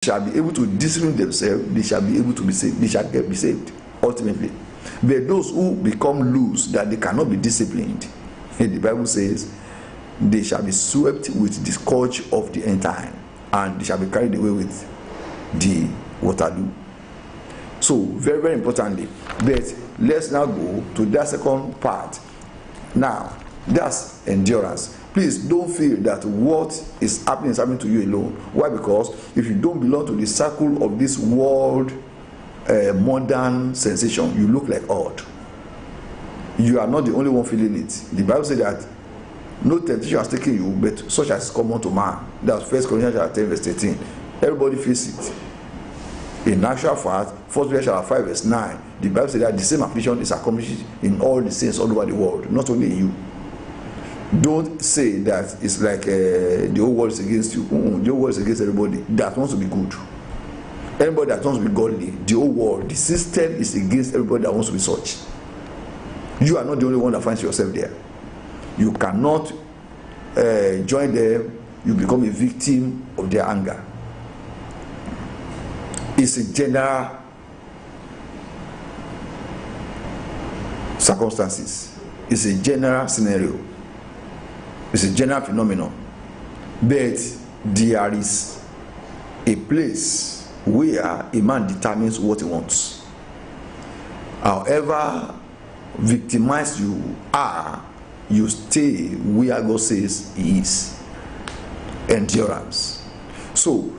shall be able to discipline themselves, they shall be able to be saved. They shall be saved ultimately. But those who become loose, that they cannot be disciplined, the Bible says, they shall be swept with the scourge of the end time, and they shall be carried away with the Waterloo. So very, very importantly, but let's now go to that second part. Now, that's endurance. Please don't feel that what is happening to you alone. Why? Because if you don't belong to the circle of this world modern sensation, you look like odd. You are not the only one feeling it. The Bible says that no temptation has taken you, but such as is common to man. That's 1 Corinthians 10 verse 18. Everybody feels it. In actual fact, 1 Peter 5 verse 9, the Bible says that the same affliction is accomplished in all the saints all over the world, not only in you. Don't say that it's like the whole world is against you. The whole world is against everybody that wants to be good. Everybody that wants to be godly, the whole world, the system is against everybody that wants to be such. You are not the only one that finds yourself there. You cannot join them. You become a victim of their anger. It's a general circumstances. It's a general scenario. It's a general phenomenon. But there is a place where a man determines what he wants. However victimized you are, you stay where God says he is. Endurance. So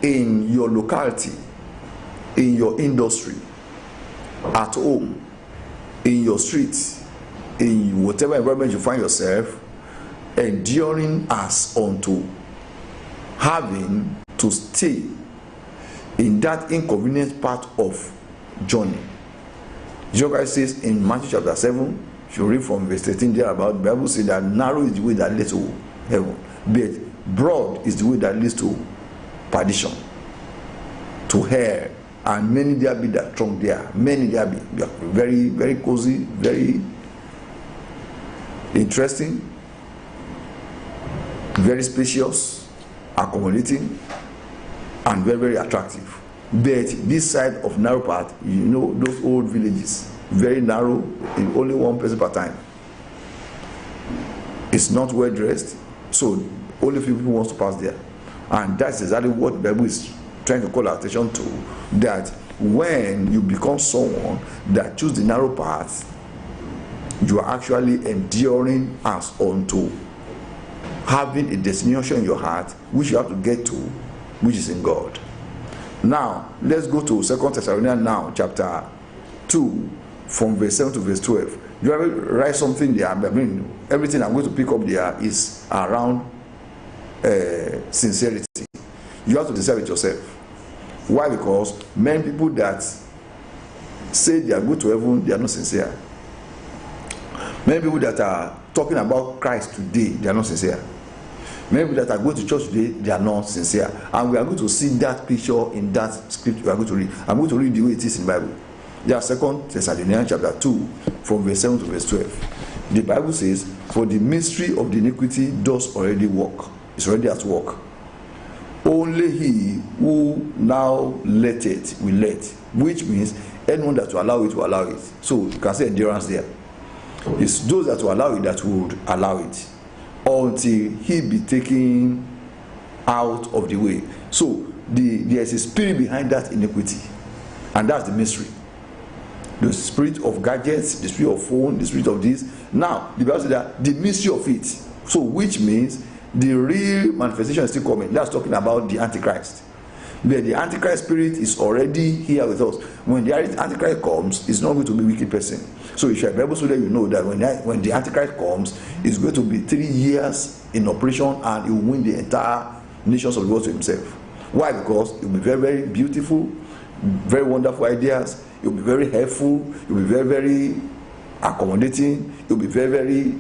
in your locality, in your industry, at home, in your street, in whatever environment you find yourself, enduring as unto having to stay in that inconvenient part of journey. Jesus Christ says in Matthew chapter 7, if you read from verse 13 there about, the Bible says that narrow is the way that leads to heaven, but broad is the way that leads to perdition, to hell, and many there be that throng there. Many there be very, very cozy, very interesting, very spacious, accommodating, and very, very attractive. But this side of narrow path, you know, those old villages, very narrow, only one person per time. It's not well dressed, so only few people wants to pass there. And that's exactly what the Bible is trying to call our attention to, that when you become someone that choose the narrow path, you are actually enduring as unto having a destination in your heart which you have to get to, which is in God. Now let's go to 2 Thessalonians now chapter 2 from verse 7 to verse 12. You have to write something there. I mean, everything I'm going to pick up there is around sincerity. You have to decide it yourself. Why? Because many people that say they are going to heaven, they are not sincere. Many people that are talking about Christ today, they are not sincere. Many people that are going to church today, they are not sincere. And we are going to see that picture in that script we are going to read. I'm going to read the way it is in the Bible. There are 2 Thessalonians chapter 2 from verse 7 to verse 12. The Bible says, for the mystery of the iniquity does already work. It's already at work. Only he who now let it will let, which means anyone that will allow it. So you can say endurance there. It's those that will allow it that would allow it until he be taken out of the way. So there is a spirit behind that iniquity, and that's the mystery. The spirit of gadgets, the spirit of phone, the spirit of this. Now the Bible says that the mystery of it, so which means the real manifestation is still coming. That's talking about the Antichrist. But the Antichrist spirit is already here with us. When the Antichrist comes, it's not going to be a wicked person. So if you are Bible so that you know that when the Antichrist comes, it's going to be 3 years in operation, and he will win the entire nations of the world to himself. Why? Because it will be very, very beautiful, very wonderful ideas. It will be very helpful. It will be very, very accommodating. It will be very, very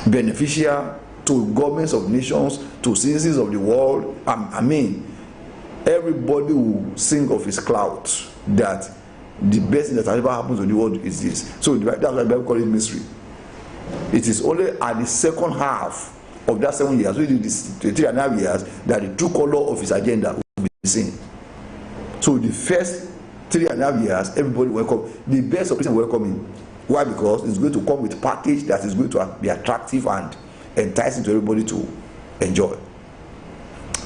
beneficial to governments of nations, to citizens of the world. I mean, everybody will sing of his clout that the best thing that has ever happened to the world is this. So that's why the Bible calls it mystery. It is only at the second half of that 7 years, within this 3.5 years, that the true color of his agenda will be seen. So the first 3.5 years, everybody welcome. The best of Christian welcoming. Why? Because it's going to come with a package that is going to be attractive and enticing to everybody to enjoy.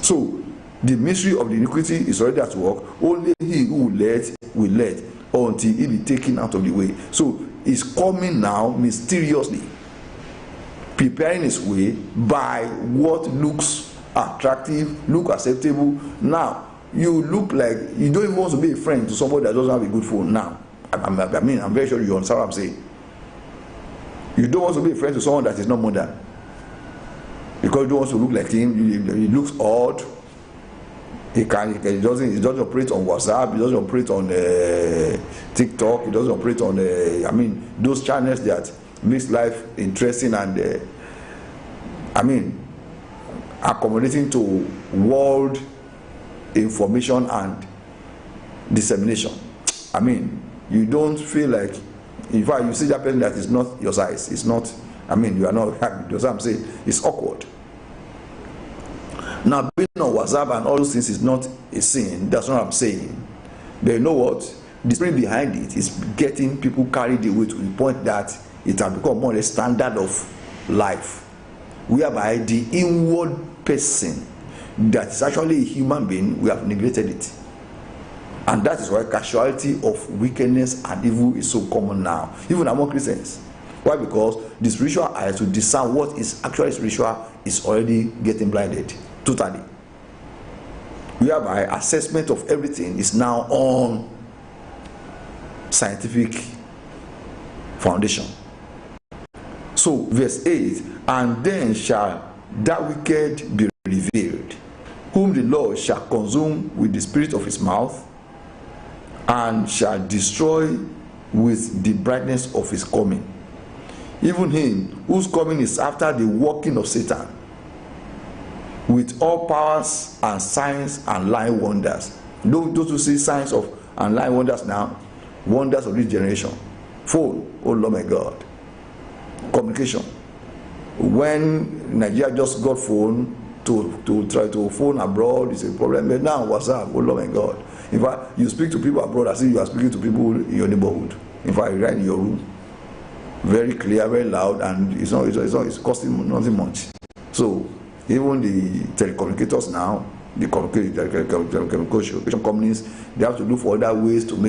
So the mystery of the iniquity is already at work. Only he who will let until he be taken out of the way. So it's coming now mysteriously, preparing his way by what looks attractive, look acceptable. Now you look like you don't even want to be a friend to somebody that doesn't have a good phone. Now I mean, I'm very sure you understand what I'm saying. You don't want to be a friend to someone that is not modern, because you don't want to look like him. He looks odd. He doesn't operate on WhatsApp. He doesn't operate on TikTok. He doesn't operate on I mean, those channels that makes life interesting and I mean, accommodating to world information and dissemination. I mean, you don't feel like, in fact, you see that person that is not your size. It's not, I mean, you are not happy. That's what I'm saying. It's awkward. Now, being on WhatsApp and all those things is not a sin. That's not what I'm saying. But you know what? The spirit behind it is getting people carried away to the point that it has become more a standard of life, whereby the inward person that is actually a human being, we have neglected it. And that is why casualty of wickedness and evil is so common now, even among Christians. Why? Because the spiritual eye to discern what is actually spiritual is already getting blinded totally, whereby assessment of everything is now on scientific foundation. So verse 8, and then shall that wicked be revealed, whom the Lord shall consume with the spirit of his mouth, and shall destroy with the brightness of his coming, even him whose coming is after the working of Satan, with all powers and signs and lying wonders. Those who see signs of and lying wonders now, wonders of this generation. Phone, oh Lord my God. Communication. When Nigeria just got phone, to try to phone abroad is a problem. But now WhatsApp, oh Lord my God. In fact, you speak to people abroad as if you are speaking to people in your neighborhood. In fact, right in your room. Very clear, very loud, and it's costing nothing much. So even the telecommunicators now, the telecommunication companies, they have to look for other ways to make